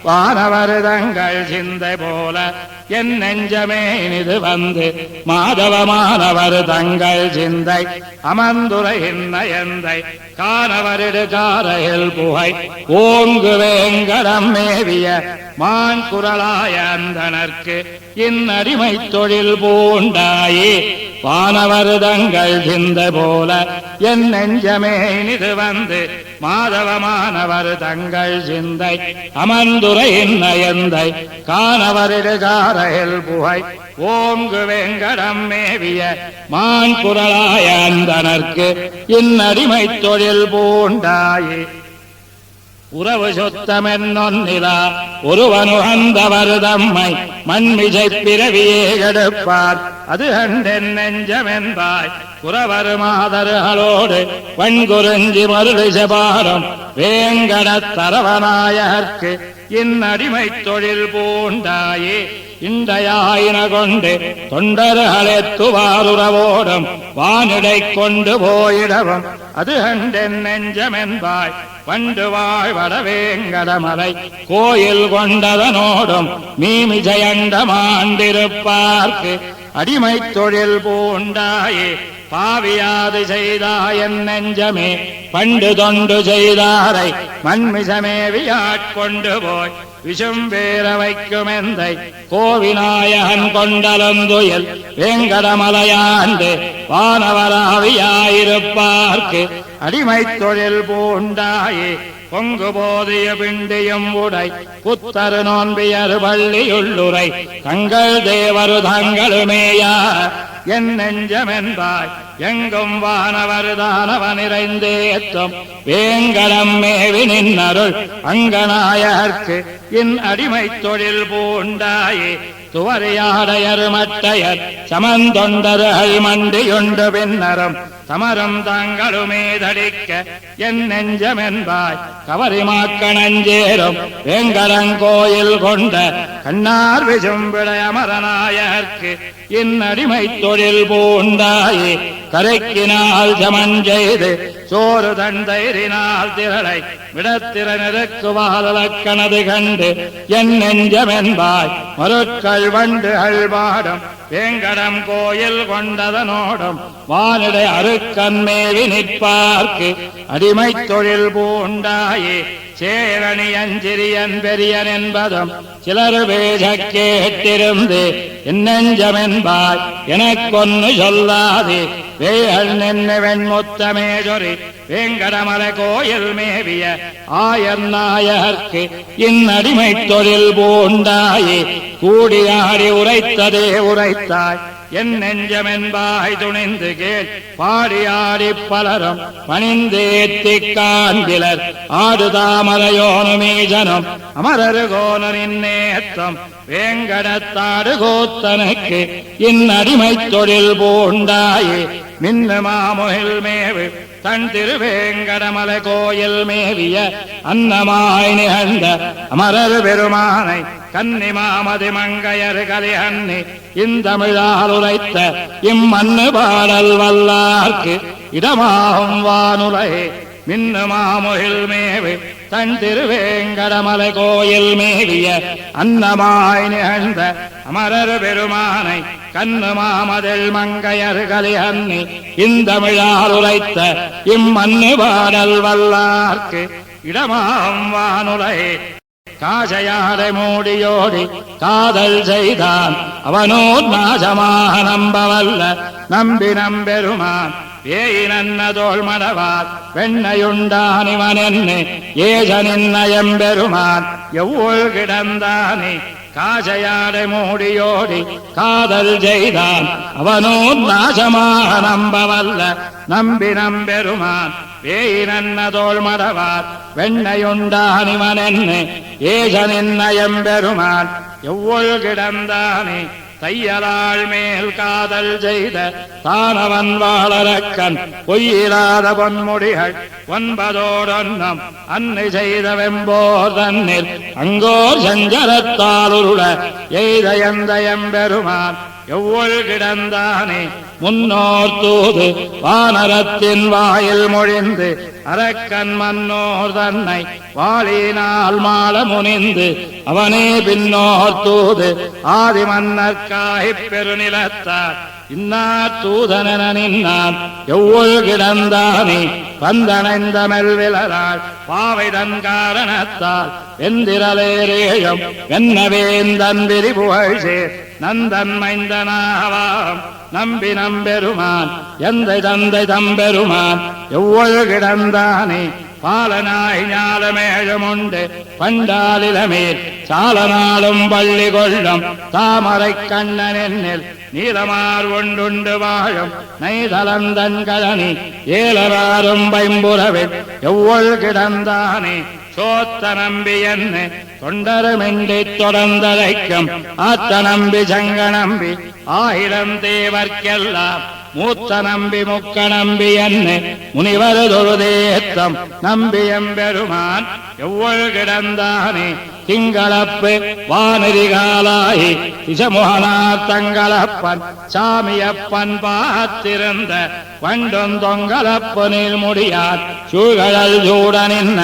வானவருதங்கள் சிந்தை போல என் நெஞ்சமே இனிது வந்து மாதவமானவர் தங்கள் சிந்தை அமர்ந்துரைகின்ற எந்தை காணவரிடு காரையில் புகை ஓங்கு வேங்கடம் மேவிய மான் குரலாய அந்தனர்க்கு இன்னடிமை தொழில் பூண்டாயே வானவருதங்கள் சிந்தை போல என் நெஞ்சமே இனிது வந்து மாதவமானவர் தங்கள் சிந்தை அமர்ந்துரைகின்ற எந்தை காணவரிடு காரையில் புகை ஓங்கு வேங்கடம் மேவிய மான் குரலாய அந்தனர்க்கு இன்னடிமை தொழில் பூண்டாயே உறவு சொத்தமென்னொன்னிலா ஒருவனுகந்தவர் தம்மை மண்மிசை பிறவியே எடுப்பார் அது கண்டென் நெஞ்சமென்பாய் குறவர் மாதர்களோடு வன்குறிஞ்சி மருளிசபாரம் வேங்கடத் தரவநாயகர்க்கு இன்னடிமை தொழில் பூண்டாயே இன்றையாயின கொண்டு தொண்டர்களெத்துவாருறவோடும் வானிடை கொண்டு போயிடவும் அது கண்டென் நெஞ்சமென்பாய் பண்டு வாழ்வடவேங்கடமலை கோயில் கொண்டதனோடும் மீமிஜயண்டமாண்டிருப்பார்க்கு அடிமை தொழில் பூண்டாயே பாவியாது செய்தாயன் நெஞ்சமே பண்டு தொண்டு செய்தாரை மண்மிசமேவியாட்கொண்டு போய் விஷம் வேற வைக்கும் எந்தை கோவிநாயகன் கொண்டலந்துயில் வேங்கடமலையாண்டு வானவராவியாயிருப்பார்க்கு அடிமை தொழில் பூண்டாயே பொங்கு போதிய பிண்டியும் உடை புத்தரு நோன்பியர் பள்ளியுள்ளுரை தங்கள் தேவரு தங்களுமேயா என் நெஞ்சமென்பாய் எங்கும் வானவர் தானவன் நிறைந்தேத்தும் வேங்கடம் மேவி நின்னருள் அங்கநாயகர்க்கு இன் அடிமை தொழில் பூண்டாயே துவரையாடையர் மட்டையர் சமந்தொண்டர்கள் மண்டியுண்டு பின்னரும் தமரும் தாங்களுமே தடிக்க என் நெஞ்சமென்பாய் கவரிமாக்கணஞ்சேரும் வேங்கடங்கோயில் கொண்ட கண்ணார் விசும்பிழை அமரநாயகர்க்கு இன்னடிமை தொழில் பூண்டாயே கரைக்கினால் சமஞ்செய்து சோறு தண்டைரினால் திரளை விடத்திறனருக்கு வாழக்கணது கண்டு என் நெஞ்சமென்பாய் மருட்கள் வண்டுகள் பாடும் வேங்கடம் கோயில் கொண்டதனோடும் வானிடை அருக்கன்மேவி நிற்பார்க்கு அடிமை தொழில் பூண்டாயே சேரணி அஞ்சிரியன் பெரியன் என்பதும் சிலர் பேச கேட்டிருந்து என் நெஞ்சமென்பாய் எனக்கொன்னு சொல்லாதே வேள் நின்று வெண்முத்தமே சொறி வேங்கடமலை கோயில் மேவிய ஆயர் நாயகர்க்கு இன்னடிமை தொழில் பூண்டாயே கூடியாடி உரைத்ததே உரைத்தாய் என் நெஞ்சமென்பாய் துணிந்து கேள் பாடியாடி பலரும் பணிந்தேத்தி காண்பிலர் ஆடு தாமரையோனுமீஜனும் அமரரு கோனரின் நேத்தம் வேங்கடத்தாடு கோத்தனுக்கு இன்னடிமை தொழில் பூண்டாயே மின்னு மாமுகில் மேவு தன் திருவேங்கடமலை கோயில் மேவிய அன்னமாய் நிகழ்ந்த அமரர் பெருமானை கன்னி மாமதி மங்கையர் கலிஹன்னி இந்தமிழால் உரைத்த இம்மண்ணு பாடல் வல்லார்க்கு இடமாகும் வானுலகே மின்னு மாமுகில் மேவு தன் திருவேங்கடமலை கோயில் மேவிய அன்னமாய் நிகழ்ந்த அமரர் பெருமானை கண்ணு மாமதில் மங்கையர் கலிஹன்னி இந்தமிழால் உரைத்த இம்மண்ணு பாடல் வல்லார்க்கு இடமாகும் வானுலகே காசையாரை மூடியோடி காதல் செய்தான் அவனோர் நாசமாக நம்பவல்ல நம்பி நம்பெருமான் ஏயினன்ன தோள் மடவார் வெண்ணையுண்டானிவன் என்ன ஏசனின் நயம்பெருமான் எவ்வொரு கிடந்தானே காசையாடை மூடியோடி காதல் செய்தான் அவனோர் நாசமாக நம்பவல்ல நம்பி நம்பெருமான் ஏயினன்ன தோள் மடவார் வெண்ணையுண்டானிவன் என்ன ஏசனின் நயம்பெருமான் எவ்வொரு கிடந்தானே தையலாள் மேல் காதல் செய்த தானவன் வாழறக்கன் பொய்யிலாத பொன்முடிகள் ஒன்பதோடொன்னம் அன்னை செய்த வெம்போர் தன்னில் அங்கோர் சஞ்சரத்தாலுருள எய்த எந்த எம்பெருமான் எவ்வொரு கிடந்தானே முன்னோர் தூது வானரத்தின் வாயில் மொழிந்து அரக்கன் மன்னோர் தன்னை வாழினால் மாள முனிந்து அவனே பின்னோர் தூது ஆதி மன்னர்காய்ப் பெருநிலத்தார் இன்னார் தூதனென நின்னான் எவ்வொரு கிடந்தானே பந்தணைந்த மெல்விலராள் பாவைதன் காரணத்தால் வெந்திரலேரேயம் வென்னவேந்தன் விரிபுகழ்சேர் நந்தன் மைந்தனாவாம் நம்பி நம்பெருமான் எந்தை தந்தை தம்பெருமான் எவ்வொரு கிடந்தானே பாலனாய் ஞாலமேழமுண்டு பண்டாலிலமேல் சாலநாளும் பள்ளி கொள்ளும் தாமரை கண்ணனென்னில் நீலமார் ஒன்றுண்டு வாழும் நெய்தலந்தன் கழனி ஏலராரும் பைம்புறவில் எவ்வொரு கிடந்தானே சோத்த நம்பி என்ன தொண்டருமென்றி தொடர்ந்தழைக்கும் ஆத்த நம்பி சங்க நம்பி ஆயிரம் தேவர்க்கெல்லாம் மூத்த நம்பி முக்க நம்பி என்ன முனிவர் தொழுதேத்தம் நம்பி எம்பெருமான் எவ்வொரு கிடந்தானே திங்களப்பு வானரிகாலாயி திசமுகனார் தங்களப்பன் சாமியப்பன் பார்த்திருந்த வண்டொந்தொங்கலப்பு நீர் முடியார் சூழல் சூடனின்ன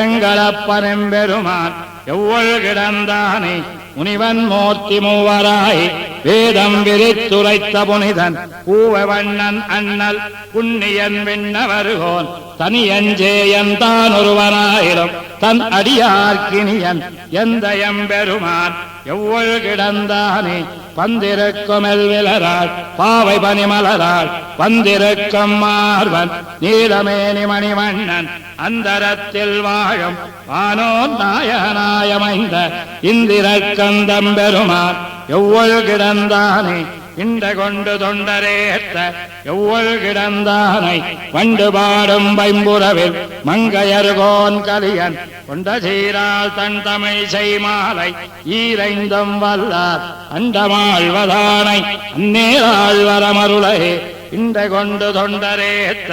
எங்களப்பன் எம்பெருமான் எவ்வொரு கிடந்தானே முனிவன் மூர்த்தி மூவராய் வேதம் விரித்துரைத்த புனிதன் பூவவண்ணன் அண்ணல் புண்ணியன் விண்ணவருகோன் தனியஞ்சேயன் தான் ஒருவனாயிரம் தன் அடியார்க்கினியன் எந்த எம்பெருமான் எவ்வொரு கிடந்தானே பந்திருக்கும் எல்விலராள் பாவை பனிமலராள் பந்திருக்கும் மார்வன் நீலமேனி மணிவண்ணன் அந்தரத்தில் வாழும் வானோர் நாயனாயமைந்த இந்திரக்கந்தம்பெருமான் எவ்வொரு கிடந்தானே இண்ட கொண்டு தொண்டரேத்த எவ்வொரு கிடந்தானை வண்டு பாடும் பைம்புறவில் மங்கையர்கோன் கலியன் கொண்ட சீரால் தன் தமிழ் செய்மாலை ஈரைந்தம் வல்லார் அண்டமாழ்வதானை அந்நேராழ்வரமருளே இண்ட கொண்டு தொண்டரேத்த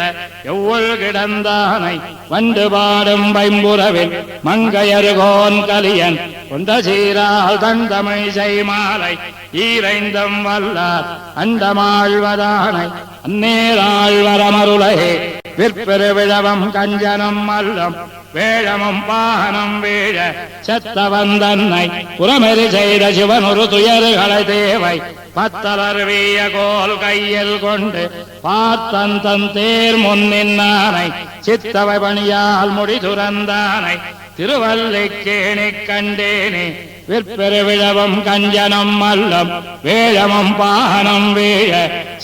எவ்வொரு கிடந்தானை வண்டு பாடும் பைம்புறவில் மங்கையர்கோன் கலியன் கொண்ட சீரால் தன் தமிழ் செய்மாலை ஈரைந்தம் வல்லார் அண்டமாழ்வதானை அந்நேராழ்வரமருளே விற்பெரு விழவம் கஞ்சனம் மல்லம் வேழமும் பாகனம் வீழ செத்தவந்தன்னை புறமெறி செய்த சிவன் ஒரு துயர்களை தேவை பத்தலர் வீய கோல் கையில் கொண்டு பார்த்தன் தன் தேர் முன்னின்னானை சித்தவை பணியால் முடி துறந்தானை திருவல்லிக்கேணி கண்டேனே விற்பெரு விழவம் கஞ்சனம் மல்லம் வேழமும் பாகனம் வீழ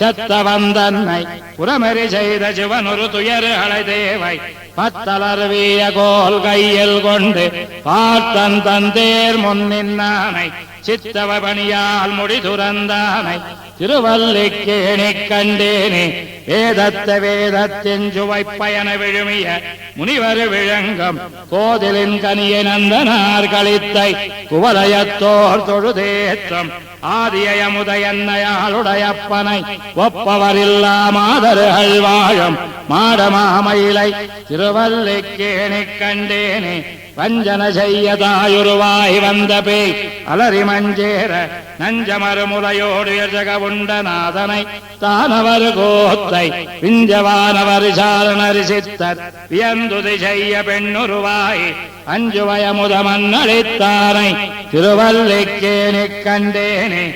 செத்தவந்தன்னை புறமெறி செய்த சிவன் ஒரு துயர்களை தேவை பத்தலர் வீய கோல் கையில் கொண்டு பார்த்தன் தன் தேர் முன்னின்னானை சித்தவ பணியால் முடி துறந்தானை திருவல்லிக்கேணி கண்டேனே வேதத்த வேதத்தின் சுவை பயண விழுமிய முனிவர் விழங்கம் கோதிலின் கனியை நந்தனார் களித்தை குவலயத்தோர் தொழுதேற்றம் ஆதியமுதையன்னையாளுடையப்பனை ஒப்பவரில்லா மாதர்கள் வாழும் மாடமாமயிலை திருவல்லிக்கேணி கண்டேனே வஞ்சன செய்ய தாயுருவாய் வந்த பேய் அலறி மஞ்சேர நஞ்சமறு முலையோடு ஜகவுண்டநாதனை தானவர் கோத்தை விஞ்சவானவர் சாரணரி சித்தர் வியந்துதி செய்ய பெண்ணுருவாய் அஞ்சு வயமுத மன்னளித்தானை திருவல்லிக்கேணி கண்டேனே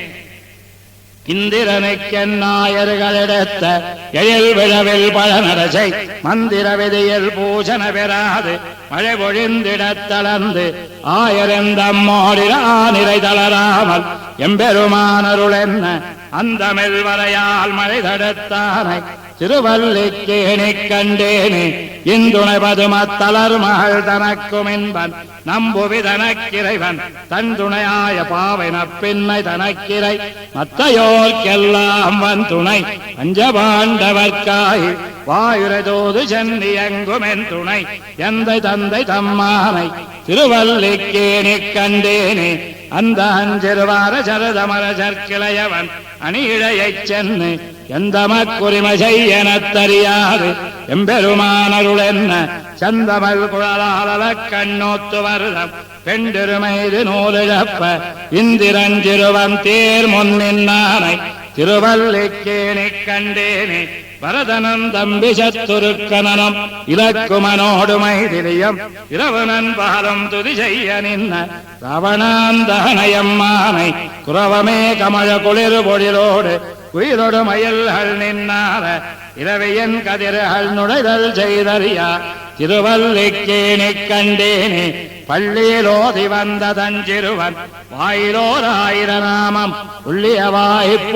இந்திரனுக்கென்னாயர்களெடுத்த எழில் விழவில் பழநரசை மந்திர விதியில் பூசன பெறாது மழை பொழிந்திடத் தளர்ந்து ஆயரெந்தம்மோடிரா நிறை தளராமல் எம்பெருமானருளென்ன அந்த மெல்வரையால் மழை தடுத்தானை திருவல்லிக்கேணி கண்டேனே இந்துணை பதுமத்தலர் மகள் தனக்கும் என்பன் நம்புவி தனக்கிறைவன் தன் துணையாய பாவை நப்பின்னை தனக்கிறை மத்தையோர்க்கெல்லாம் வன் துணை பஞ்சபாண்டவர்க்காய் வாயுரதோது சென்னி எங்குமென் துணை எந்தை தந்தை தம்மானை திருவல்லிக்கேணி கண்டேனே அந்த அஞ்சிறுவார சரதமர சற்கிளையவன் அணியிழையைச் சென்னு எந்த மக்குரிமை செய்யனத் தெரியாது எம்பெருமானருளென்ன சந்தமல் குழலாள கண்ணோத்து வருதம் பெண்டிருமைது நூலிழப்ப இந்திரஞ்சிறுவன் தேர் முன்னின்னானை திருவல்லிக்கேணி கண்டேனே வரதனன் தம்பி சத்துருக்கனனும் இலக்குமனோடு மைதிலியம் இரவுனன் பாலம் துதி செய்ய நின்ன ராவணாந்தகனயம்மானை குரவமே கமழ குளிர் பொழிலோடு உயிரொடு மயல்கள் நின்னார இரவியன் கதிர்கள் நுழைதல் செய்தறியா திருவல்லிக்கேணி கண்டேனே பள்ளியிலோதி வந்த தஞ்சிறுவன் வாயிலோராயிர நாமம்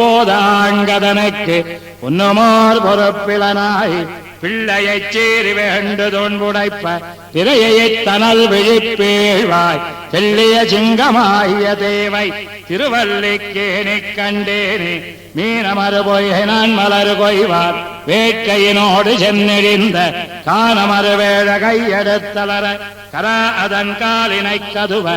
உள்ளியவாய்ப்போதாங்கதனுக்கு பொன்னுமோர் பொறுப்பிலனாய் பிள்ளையைச் சீறி வேண்டு தொன்புடைப்ப திரையைத் தனல் விழிப்பேழ்வாய் செல்லிய சிங்கமாய தேவை திருவல்லிக்கேணி கண்டேனே மீனமறு பொய்கை நான் மலர் கொய்வார் வேட்கையினோடு சென்னிழிந்த காணமறு வேழ கையெடுத்தலர கரா அதன் காலினை கதுவ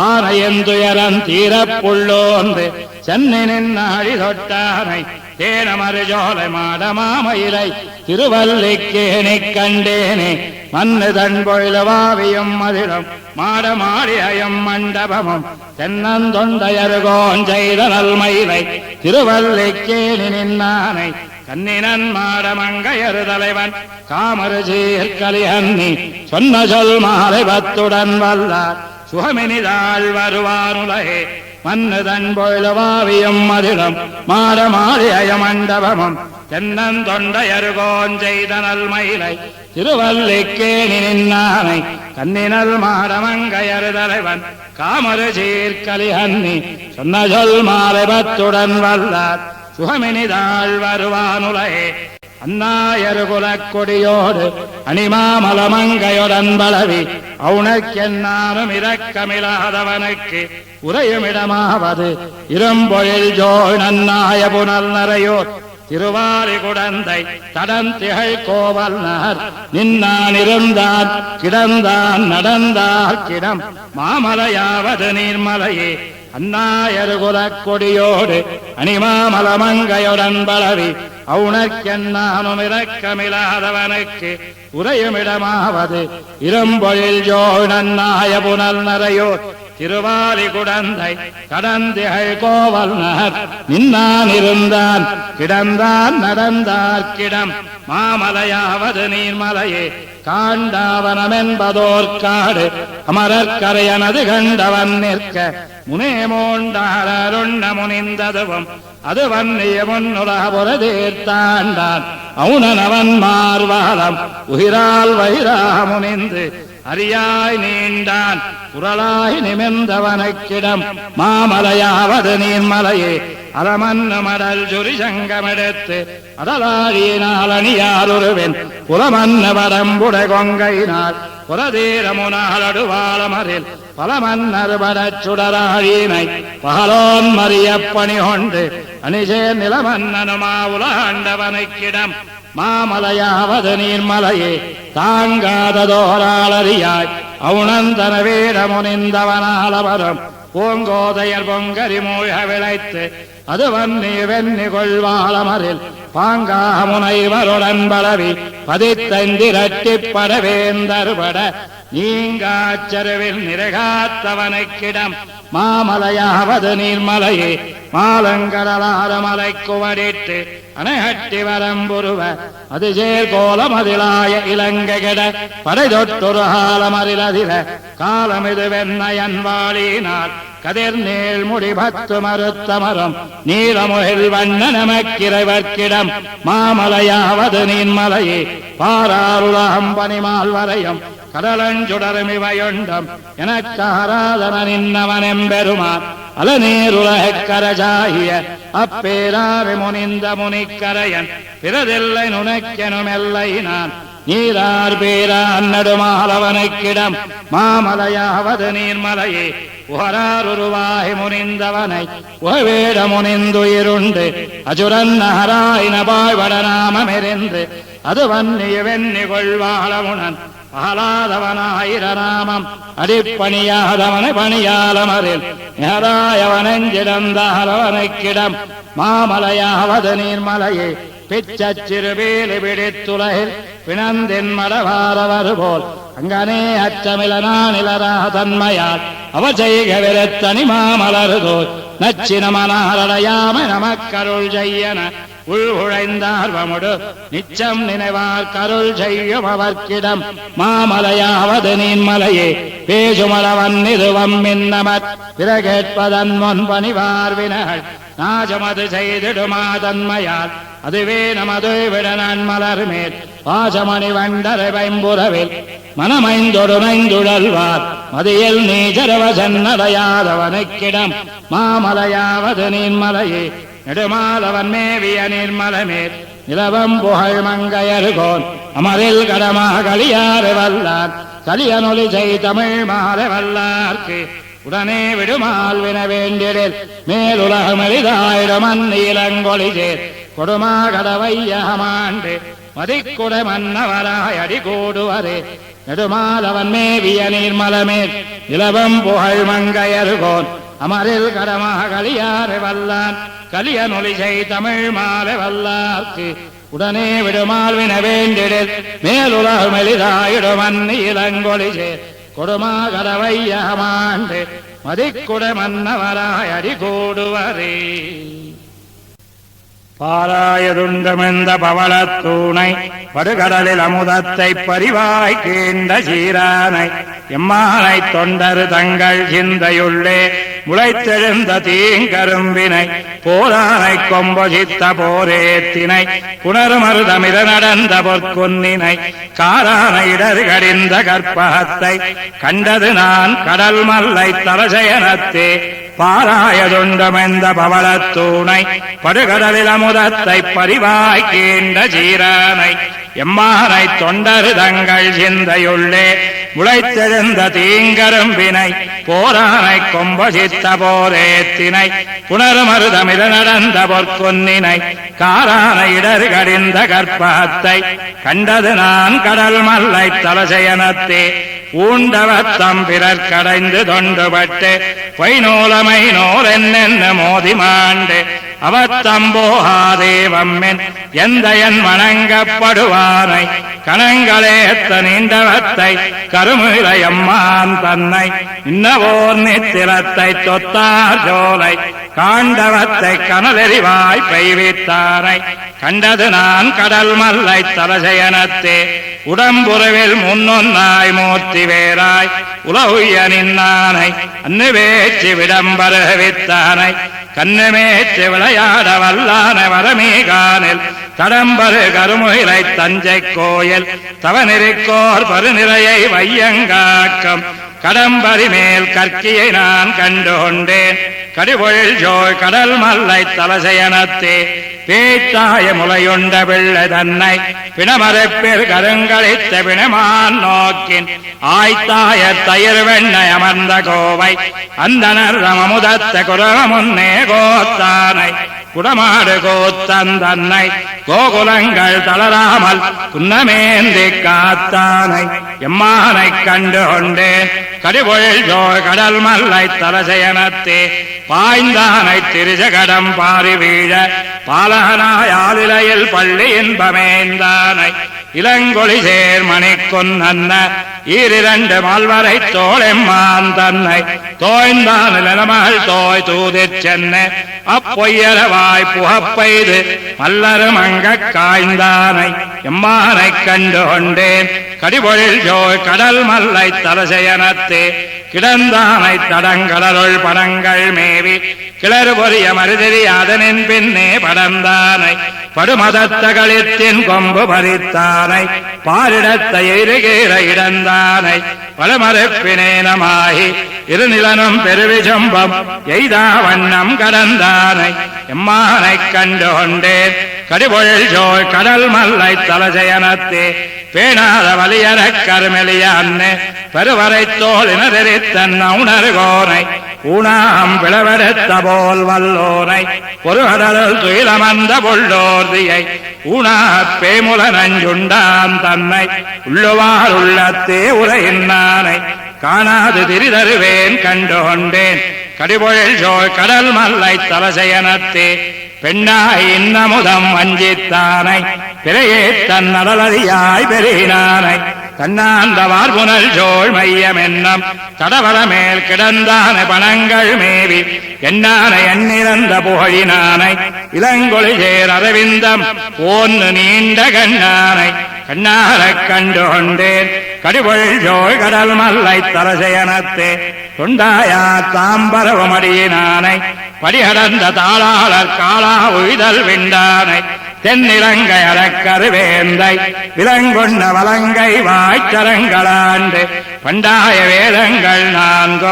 ஆனையந்துயரன் தீரப்புள்ளோந்து சென்னின் நாடி தொட்டானை தேனமறு ஜோலை மாடமாமயிலை திருவல்லிக்கேணி கண்டேனே மண்ணு தன்பொழிலவாவியும் மதிலும் மாடமாடி அயம் மண்டபமும் தென்னந்தொண்டையருகோன் செய்த நல்மயிலை திருவல்லிக்கேணி நின்னானை கண்ணினன் மாடமங்கையரு தலைவன் காமரு சீர்கலியன்னி சொன்ன சொல் மாலை பத்துடன் வல்லார் சுகமினிதாள் வருவானுலகே மண்ணு தன்பொழிலவாவியும் மதிலும் மாடமாடி அயமண்டபமும் தென்னந்தொண்டையருகோன் செய்த நல்மயிலை திருவல்லிக்கேணி நின்னானை கண்ணினல் மாடமங்கையரு தலைவன் காமரு சீர்கலியன்னி சொன்ன சொல் மாலை பத்துடன் வல்லார் சுகமினிதாள் வருவானுலகே அன்னாயரு குலக்கொடியோடு அணிமாமலமங்கையுடன் பலவி அவுணக்கென்னாரும் இரக்கமில்லாதவனுக்கு உரையுமிடமாவது இரும்பொழில் ஜோய் நன்னாய புனல் நரையோர் திருவாரி குடந்தை தடந்திகள் கோவல் நகர் நின்னான் இருந்தான் கிடந்தான் நடந்தார் கிடம் மாமலையாவது நீர்மலையே அன்னாயரு குலக்கொடியோடு அணிமாமலமங்கையுடன் பலவி அவுணக்கென்னானும் இரக்கமில்லாதவனுக்கு உரையுமிடமாவது இரும்பொழில் ஜோய் நன்னாய புனல் நரையோர் திருவாரி குடந்தை கடந்திகள் கோவல் நகர் நின்னான் இருந்தான் கிடந்தான் நடந்தார் கிடம் மாமலையாவது நீர்மலையே காண்டாவனமென்பதோர் காடு அமரற்கரையனது கண்டவன் நிற்க முனே மோண்டாருண்ண முனிந்ததுவும் அது வன்னிய முன்னுலகுற தீர்த்தாண்டான் அவுணனவன் மார்வாலம் உயிரால் வைரா முனிந்து அரியாய் நீண்டான் குரலாய் நிமிர்ந்தவனுக்கிடம் மாமலையாவது நீர்மலையே அலமன்னு மடல் சுரி சங்கமெடுத்து அடலாழியினால் அணியாருருவின் புலமன்ன படம்புடை கொங்கையினால் புறதீரமுனால் அடுவாளமரில் பலமன்னர் படச் சுடராழியினை பகலோன் மறிய பணி கொண்டு அணிசேர் நிலமன்னனுமா உலகண்டவனுக்கிடம் மாமலையாவது நீர்மலையே தாங்காததோராளறியாய் அவுணந்தன வீரமுனிந்தவனாலவரும் பூங்கோதையர் பொங்கரி மூழ்க விளைத்து அது வன்னி வெண்ணி கொள்வாளமரில் பாங்காமுனைவருடன் பலவி பதித்தந்திரட்டிப்படவேந்தருபட நீங்காச்சருவில் நிறைகாத்தவனுக்கிடம் மாமலையாவது நீர்மலையே மாலங்கடலாரமலை குவடிட்டு அணைகட்டி வரம்புருவ அது சேர்கோலமதிலாய இலங்கைகிட படை தொட்டொரு காலமரிலதிர காலமிது வெண்ணயன் வாழினார் கதிர் நீள் முடி பத்து மறுத்தமரம் நீலமுகில் வண்ண நமக்கிறைவர்க்கிடம் மாமலையாவது நீன்மலையே பாராருலகம் பனிமால் வரையும் கடலஞ்சுடருமிவையுண்டம் எனக்காராதன நின்னவன் எம்பெருமான் அலநீருலகக் கரஜாகிய அப்பேராவி முனிந்த முனிக்கரையன் பிறதில்லை நுணக்கெனுமெல்லை நான் நீரார் பேரான் நடுமாலவனுக்கிடம் மாமலையாவது நீர்மலையே உகராருருவாய் முனிந்தவனை உகவேட முனிந்துயிருண்டு அசுரன் நகராயின பாய்வட நாமமெறிந்து அது வன்னிய வெண்ணி கொள்வாளமுனன் ஆலாதவனாயிரநாமம் அடிப்பணியாதவனை பணியாலமரில் நேராயவனெஞ்சிடந்தாரவனைக்கிடம் மாமலையாவது நீர்மலையே பிச்சச்சிறுவேலி பிடித்துலகில் பிணந்தின் மடவாரவர் போல் அங்கனே அச்சமில நானிலரா தன்மையால் அவ செய்க விரத்தனி மாமலருதோய் நச்சினமனாரடையாம நமக்கருள் செய்யன உள்குழைந்தார்வமுடு நிச்சம் நினைவார் கருள் செய்யும் அவர்க்கிடம் மாமலையாவது நீன்மலையே பேசுமளவன் இதுவம் மின்னமற் பிறகேட்பதன் முன்பணிவார் வினகள் நாஜமது செய்திடுமா தன்மையால் அதுவே நமது விட நான் மலர் மேல் பாசமணி வண்டரை வைம்புறவில் மனமைந்தொடுமைந்துழல்வார் மதியில் நீஜரவ சென்னடையாதவனுக்கிடம் மாமலையாவது நீன்மலையே நெடுமாலவன் மேவிய நீர்மலமேல் நிலவம் புகழ் மங்கையர்கோன் அமரில் கடமா களியாறு வல்லார் கலியனொலி செய் தமிழ் மாலை வல்லார்க்கு உடனே விடுமால் வின வேண்டிடில் மேலுலகமெளிதாயிடும் அந்நீலங்கொலி சேர் கொடுமா கடவையகமாண்டு மதிக்குட மன்னவராய் அடி கூடுவரே நெடுமாலவன் மேவிய நீர்மலமேல் நிலவம் புகழ் மங்கையர்கோன் அமரில் கடமா களியாறு வல்லான் கலியனொலி செய் தமிழ் மாலை வல்லார்க்கு உடனே விடுமால் வின வேண்டிடில் மேலுலகமெளிதாயிடும் அந்நீலங்கொலி சேர் கொடுமா கடவையகமாண்டு மதிக்குட மன்னவராய் அடி கூடுவரே பாராயதுண்டமெந்த பவளத்தூணை படுகடலில் அமுதத்தை பரிவாய் கீண்ட சீரானை எம்மானை தொண்டரு தங்கள் சிந்தையுள்ளே முளைத்தெழுந்த தீங்கரும்பினை போரானை கொம்பொசித்த போரேத்தினை புனர்மருதமிர நடந்த பொற்குன்னினை காரான இடர் கடிந்த கற்பகத்தை கண்டது நான் கடல் மல்லை தலசயனத்தே பாராயதுண்டமெந்த பவளத்தூணை படுகடலில் அமுதத்தை பரிவாய் கீண்ட சீரானை எம்மானை தொண்டரு தங்கள் சிந்தையுள்ளே முளைத்தெழுந்த தீங்கரும்பினை போரானை கொம்பொசித்த போரேத்தினை புனர்மருதமிர நடந்த பொற்குன்னினை காரான இடர் கடிந்த கற்பகத்தை கண்டது நான் கடல் மல்லை தலசயனத்தே ஊண்டவத்தம் பிறர் கடைந்து தொண்டுபட்டு பொய்நூலமை நூல் என்னென்ன மோதி மாண்டு அவத்தம்போகாதேவம்மென் எந்த என் வணங்கப்படுவானை கணங்களேத்த நீண்டவத்தை கருமிளையம்மான் தன்னை இன்னவோர் நித்திரத்தை தொத்தார் ஜோலை காண்டவத்தை கனலெறிவாய் பெய்வித்தானை கண்டது நான் கடல் மல்லை தலசயனத்தே உடம்புறவில் முன்னொன்னாய் மூர்த்தி வேராய் உலகுய நின்னானை அன்னு வேற்றி விடம்பருவித்தானை கண்ணுமேற்று விளையாட வல்லான வரமீகானில் தடம்பரு கருமுகிலை தஞ்சை கோயில் தவநிறைக்கோர் பருநிறையை வையங்காக்கம் கடம்பரி மேல் கற்கியை நான் கண்டு கொண்டேன் கடிபொழில் ஜோய் கடல் மல்லை தலசயனத்தே பேத்தாய முளையுண்ட பிள்ளை தன்னை பிணமரப்பில் கருங்களித்த பிணமான் நோக்கின் ஆய்த்தாய தயிர் வெண்ணை அமர்ந்த கோவை அந்தனர் ரமமுதத்த குரவ முன்னே கோத்தானை குடமாடு கோத்தந்தன்னை கோகுலங்கள் தளராமல் குன்னமேந்தி காத்தானை எம்மானை கண்டு கொண்டேன் கடிபொழில் ஜோய் கடல் மல்லை தலசயனத்தே பாய்ந்தானை திருஜகடம் பாரி வீழ பாலகனாய் ஆலிலையில் பள்ளி இன்பமேந்தானை இளங்கொழி சேர் மணிக்கொன்ன ஈரிரண்டு மால்வரை தோளெம்மான் தன்னை தோய்ந்தான் நிலமகள் தோய் தூதிற் சென்ன அப்பொய்யரவாய் புகப்பெய்து மல்லரு மங்க காய்ந்தானை எம்மானை கண்டு கொண்டேன் கடிபொழில் ஜோய் கடல் மல்லை தலசயனத்தே கிடந்தானை தடங்கடலுள் படங்கள் மேவி கிளறு பொரிய மறுதெரியாதனின் பின்னே படந்தானை படுமதத்தகளித்தின் கொம்பு பறித்தானை பாரிடத்தை எருகீர இடந்தானை பலமறுப்பினேனமாகி இருநிலனும் பெருவிஜம்பம் எய்தா வண்ணம் கடந்தானை எம்மானை கண்டு கொண்டேன் கடிபொழில் ஜோய் கடல் மல்லை தலசயனத்தே பேணாத வலியர கருமெலிய அன்னு பெருவரை தோளினரித்தன் உணர்கோனை ஊனாம் பிளவெடுத்த போல் வல்லோனை ஒரு கடலுள் துயிலமர்ந்த பொல்லோர்தியை ஊனா பேமுல நஞ்சுண்டான் தன்னை உள்ளுவார் உள்ளத்தே உரையின்னானை காணாது திரிதருவேன் கண்டுகொண்டேன் கடிபொழில் சோழ் கடல் மல்லை தலசயனத்தே பெண்ணாய் இன்னமுதம் வஞ்சித்தானை பிறையே தன் நலலதியாய் பெருகினானை தன்னாந்த வார்புனல் சோழ் மையம் என்னும் தடவர மேல் கிடந்தான பணங்கள் மேவி என்னானை எண்ணிறந்த புகழினானை இளங்கொழி சேர் அரவிந்தம் போன்னு நீண்ட கண்ணானை கண்ணாரக் கண்டுகொண்டேன் கடிபொழில் சோழ் கடல் மல்லை தலசயனத்தே தொண்டாயா தாம்பரவமடியினானை படிகடந்த தாளாளர் காலா உய்தல் விண்டானை தென்னிலங்கை அறக்கருவேந்தை விலங்கொண்ட வலங்கை வாய்ச்சரங்களாண்டு பண்டாய வேதங்கள் 4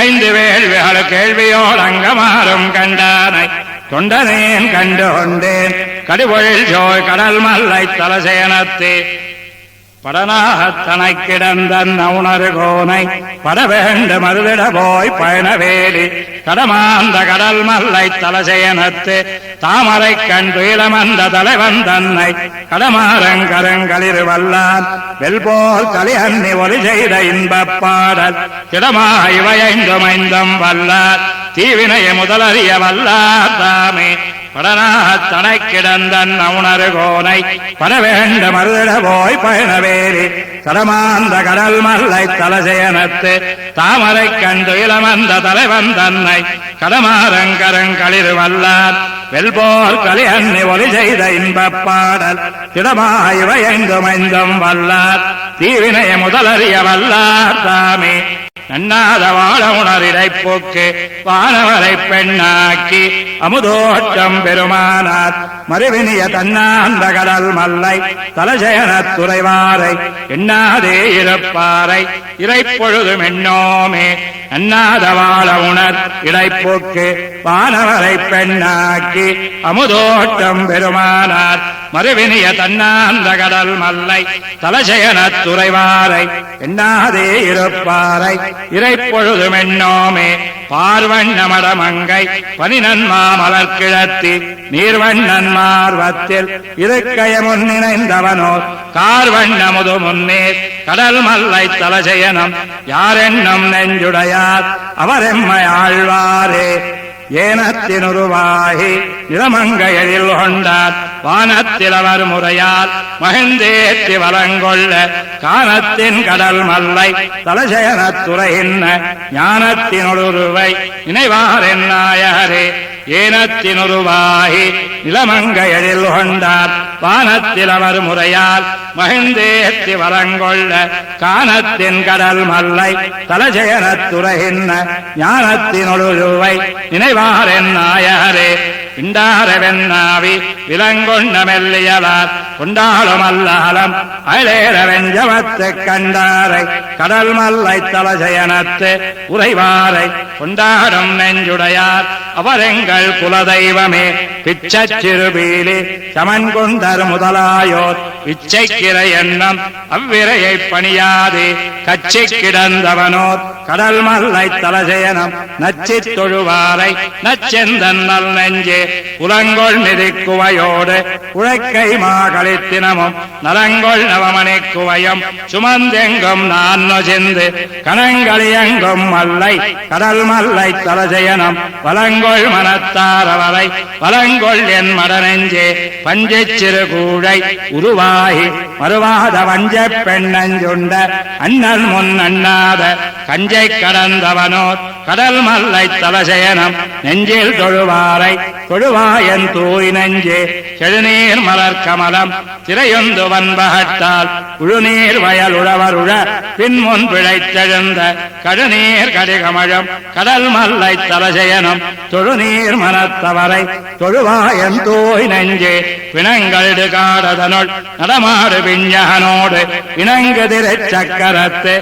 5 வேள்விகள் கேள்வியோடு அங்கமாறும் கண்டானை தொண்டனேன் கண்டுகொண்டேன் கடிபொழில் சோழ் கடல் மல்லை தலசேனத்தே படனாகத்தனை கிடந்தன் உணரு கோனை படவேண்டு மருதிட போய் பயணவேலி கடமாந்த கடல் மல்லை தலசேனத்து தாமரை கண்டு இளமந்த தலைவன் தன்னை கடமாறங்கரங்களிரு வல்லான் வெல்போல் கலி அன்னி ஒலி செய்த இன்பப் பாடல் திடமாய் வயைந்துமைந்தும் வல்லார் தீவினைய முதலறிய வல்லார் தாமே படனாகத்தனை கிடந்தன் உணரு கோனை படவேண்டு மருதிட போய் பயணவேலி கடமாந்த கடல் மல்லை தலசேனத்து தாமரை கண்டு இளமந்த தலைவன் தன்னை கடமாறங்கரங்களிரு வல்லார் வெல்போர் கலி அன்னி ஒலி செய்த இன்பப் பாடல் திடமாய் வயைந்துமைந்தும் வல்லார் தீவினைய முதலறிய வல்லார் தாமே நன்னாத வாழ உணரிடைப்போக்கு வானவரை பெண்ணாக்கி அமுதோட்டம் பெருமானார் மறுவினிய தன்னாந்த கடல் மல்லை தலசயனத் துறைவாரை எண்ணாதே இருப்பாரை இறைப்பொழுதும் எண்ணோமே நன்னாத வாழ உணர் இடைப்போக்கு வானவரை பெண்ணாக்கி அமுதோட்டம் பெருமானார் மறுவினிய தன்னாந்த கடல் மல்லை தலசயனத் துறைவாரை எண்ணாதே இருப்பாரை இறைப்பொழுதும் எண்ணோமே பார்வண்ணமடமங்கை பனிநன்மா மலர்கிழத்தி நீர்வண்ணன் மார்வத்தில் இருக்கய முன்னிணைந்தவனோ கார்வண்ணமுது முன்னேர் கடல் மல்லை தலசயனம் யாரென்னும் நெஞ்சுடையார் அவரெம்மை ஆழ்வாரே ஏனத்தினுருவாகி நிலமங்கையில் கொண்டார் வானத்தில் அவர் முறையால் மகிழ்ந்தேற்றி வலங்கொள்ள கானத்தின் கடல் மல்லை தலசயனத்துறையின்ன ஞானத்தினுருவை நினைவாரென் நாயகரே ஏனத்தினுருவாகி நிலமங்கையில் கொண்டார் வானத்தில் அவர் முறையால் மகிழ்ந்தேற்றி வலங்கொள்ள கானத்தின் கடல் மல்லை தலசயனத்துறையின்ன ஞானத்தினுருவை நினைவாரென் நாயகரே பிண்டாரவென்னாவி விலங்கொண்ட மெல்லியலார் கொண்டாளுமல்லாலம் அயலேற வெஞ்சமத்து கண்டாரை கடல் மல்லை தலசயனத்து உறைவாரை கொண்டாடும் நெஞ்சுடையார் அவரெங்கள் குலதெய்வமே பிச்சச்சிறுபீலி சமன் கொண்டர் முதலாயோர் இச்சைக்கிறை எண்ணம் அவ்விரையை பணியாதே கச்சி கிடந்தவனோர் கடல் மல்லை தலசயனம் நச்சித் தொழுவாரை நச்செந்தன் நல் நெஞ்சே உலங்கொள் மிதிக்குவையோடு உழைக்கை மாகளித்தினமும் நலங்கொள் நவமணி குவையும் சுமந்தெங்கும் நான் நொசிந்து கணங்களியங்கும் மல்லை கடல் மல்லை தலசயனம் வலங்கொள் மனத்தாரவரை வலங்கொள் என் மடநெஞ்சே பஞ்சிச் சிறு கூழை உருவாகி மறுவாத வஞ்ச பெண்ணஞ்சுண்ட அண்ணன் முன் அண்ணாத கஞ்சை கடந்தவனோர் கடல் மல்லை தலசயனம் நெஞ்சில் தொழுவாரை தொழுவாயன் தூய் நெஞ்சே செழுநீர் மலர் கமலம் திரையொந்து வன்பகட்டால் உழுநீர் வயல் உழவருழ பின்முன் பிழைத்தெழுந்த கழுநீர் கடிகமழம் கடல் மல்லை தலசயனம் தொழுநீர் மனத்தவரை தொழுவாயன் தூய் நெஞ்சே பிணங்கள்டு காடதனுள் நடமாடு விஞ்ஞகனோடு இணங்கு திரைச் சக்கரத்து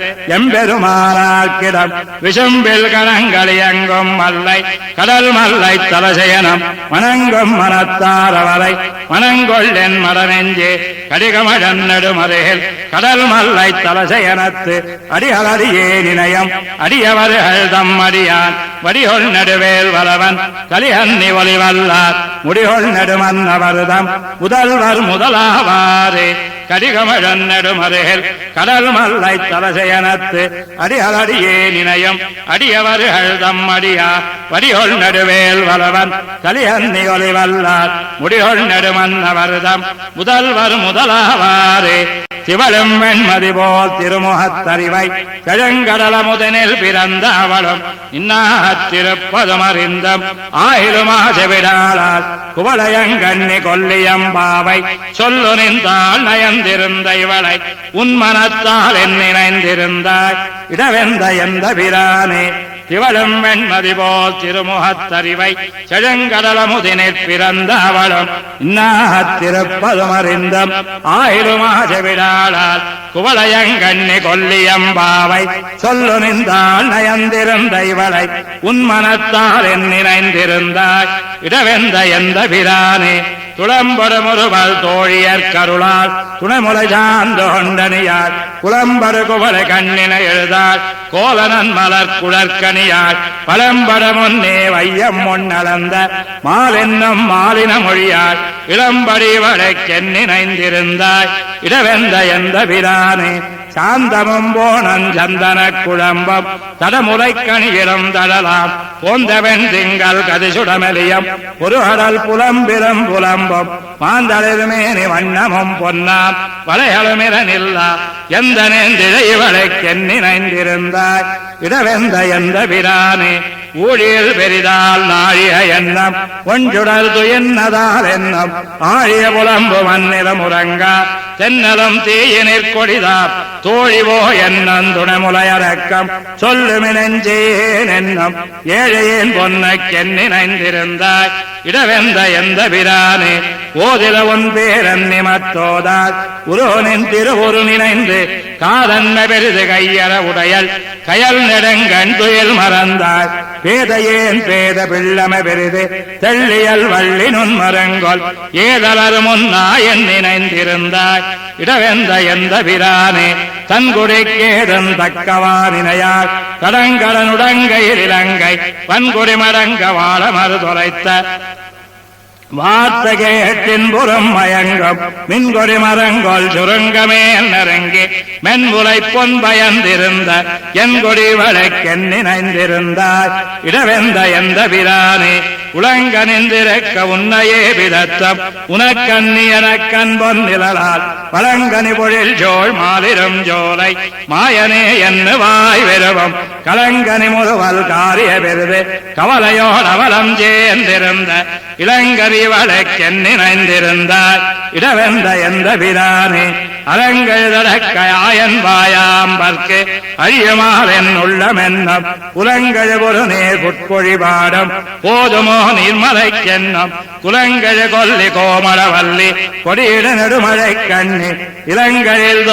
எம்பெருமானார்க்கிடம் விசும்பில் கணங்களியங்கும் மல்லை கடல் மல்லை தலசயனம் மணங்கும் மனத்தாரவரை மணங்கொள் என் மடநெஞ்சே கடிகமழன் நெடுமறையில் கடல் மல்லை தலசயனத்து அடிகளறியே நினையம் அடியவர்கள் தம் அடியான் வடிகொள் நடுவேல் வலவன் கலிஹன்னி ஒளிவல்லார் முடிகொள் நெடுமன்னவர்தம் முதல்வர் முதலாவாரே கடிகமழன் நெடுமருகில் கடல் மல்லை தலசயனத்து அடிகளடியே நினையும் அடியவர்கள் தம் அடியா வடிகொள் நடுவேல் வலவன் கலிஹன்னி ஒளிவல்லார் முடிகொள் நெடுமன்னவர்தம் முதல்வர் முதலாவாரே திவளும் வெண்மதி போல் திருமுகத்தறிவை செழுங்கடலமுதனில் பிறந்த அவளும் இன்னாத்திருப்பதும் அறிந்தும் ஆயிலுமாசவிடாளால் குவளையங்கண்ணி கொல்லியம்பாவை சொல்லு நின்றாள் நயந்திருந்த இவளை உன்மனத்தால் என் நினைந்திருந்தாய் இடவெந்த எந்த பிரானே திவளும் வெண்மதி போல் திருமுகத்தறிவை செழுங்கடலமுதினிற் பிறந்த அவளும் இன்னாத்திருப்பதும் அறிந்தும் ஆயிலுமாசவிடாளால் குவளையங்கண்ணி கொல்லியம்பாவை சொல்லு நின்றாள் நயந்திருந்த இவளை உன்மனத்தால் என் நினைந்திருந்தாய் இடவெந்த எந்த பிரானே துளம்படுமுருவல் தோழியற் கருளால் துணைமுலை சார்ந்து கொண்டனியார் குளம்படு குவளை கண்ணினை எழுதாள் கோலனன் மலர் குழற்கனியார் பழம்பட முன்னே வையம் முன்னளந்த மாலென்னும் மாலின மொழியார் இளம்படி வளைக்கென்னினைந்திருந்தாய் இடவெந்த எந்த பிரானே சாந்தமும் போனன் சந்தன குழம்பம் தடமுறைக்கணியிலும் தடலாம் போந்தவன் திங்கள் கதிசுடமெலியம் ஒரு கடல் புலம்பிலும் புலம்பும் மாந்தளிர்மேனி வண்ணமும் பொன்னாம் வளையலுமிரனில்லா எந்த நேந்திழை வளைக்கென்னினைந்திருந்தாய் இடவெந்த எந்த பிரானே ஊழியல் பெரிதால் நாழிய எண்ணம் ஒன்றுடல் துயன்னதால் எண்ணம் ஆழிய புலம்பு மன்னிடம் உறங்கா தென்னலும் தீயினிற் கொடிதாம் தோழிவோ என்னும் துணைமுலையடக்கம் சொல்லுமினஞ்சேன் என்னும் ஏழையேன் பொன்னைக்கென்னினைந்திருந்தாய் இடவெந்த எந்த பிரானே ஓதில உன் பேரன் நிமத்தோதால் உரோனின் திருவுரு நினைந்து காதன்மை பெரிது கையற உடையல் கயல் நெடுங்கண் துயில் மறந்தாய் பேதையேன் பேத பிள்ளமை பெரிது தெள்ளியல் வள்ளி நுண்மரங்கொல் ஏதலர் முன்னா என் நினைந்திருந்தாய் இடவெந்த எந்த பிரானே தன்குடிக்கேதன் தக்கவானினையார் கடங்கடனுடங்கையில் இலங்கை வன்குடி மடங்க வாழ மறுதொலைத்த வார்த்த கேட்டின் புறம் மயங்கும் மின்கொடி மரங்கோல் சுருங்கமேல் நெருங்கி மென்புலை பொன் பயந்திருந்த என் கொடி வளைக்கென்னினைந்திருந்தாய் இடவெந்த எந்த பிரானே உலங்கனிந்திருக்க உன்னையே விதத்தம் உனக்கண்ணி எனக்கண் பொன்னிழலால் பழங்கனி பொழில் ஜோள் மாலிரும் ஜோலை மாயனே என்று வாய் வெறுவம் கலங்கனி முழுவல் காரிய பெருது கவலையோடு அவலம் சேர்ந்திருந்த இளங்கரி வளைக்கென்னினைந்திருந்தாய் இடவெந்த எந்த பிரானே அலங்கள் தடக்கயாயன் வாயாம்பர்க்கு அழியுமாறென் உள்ளமென்னம் புலங்கள் ஒரு நேர் புட்பொழிபாடும் போதுமோ நீர்மலைக்கென்னம் குலங்கள் கொல்லி கோமளவல்லி கொடியிட நெடுமழை கண்ணி இளங்களில்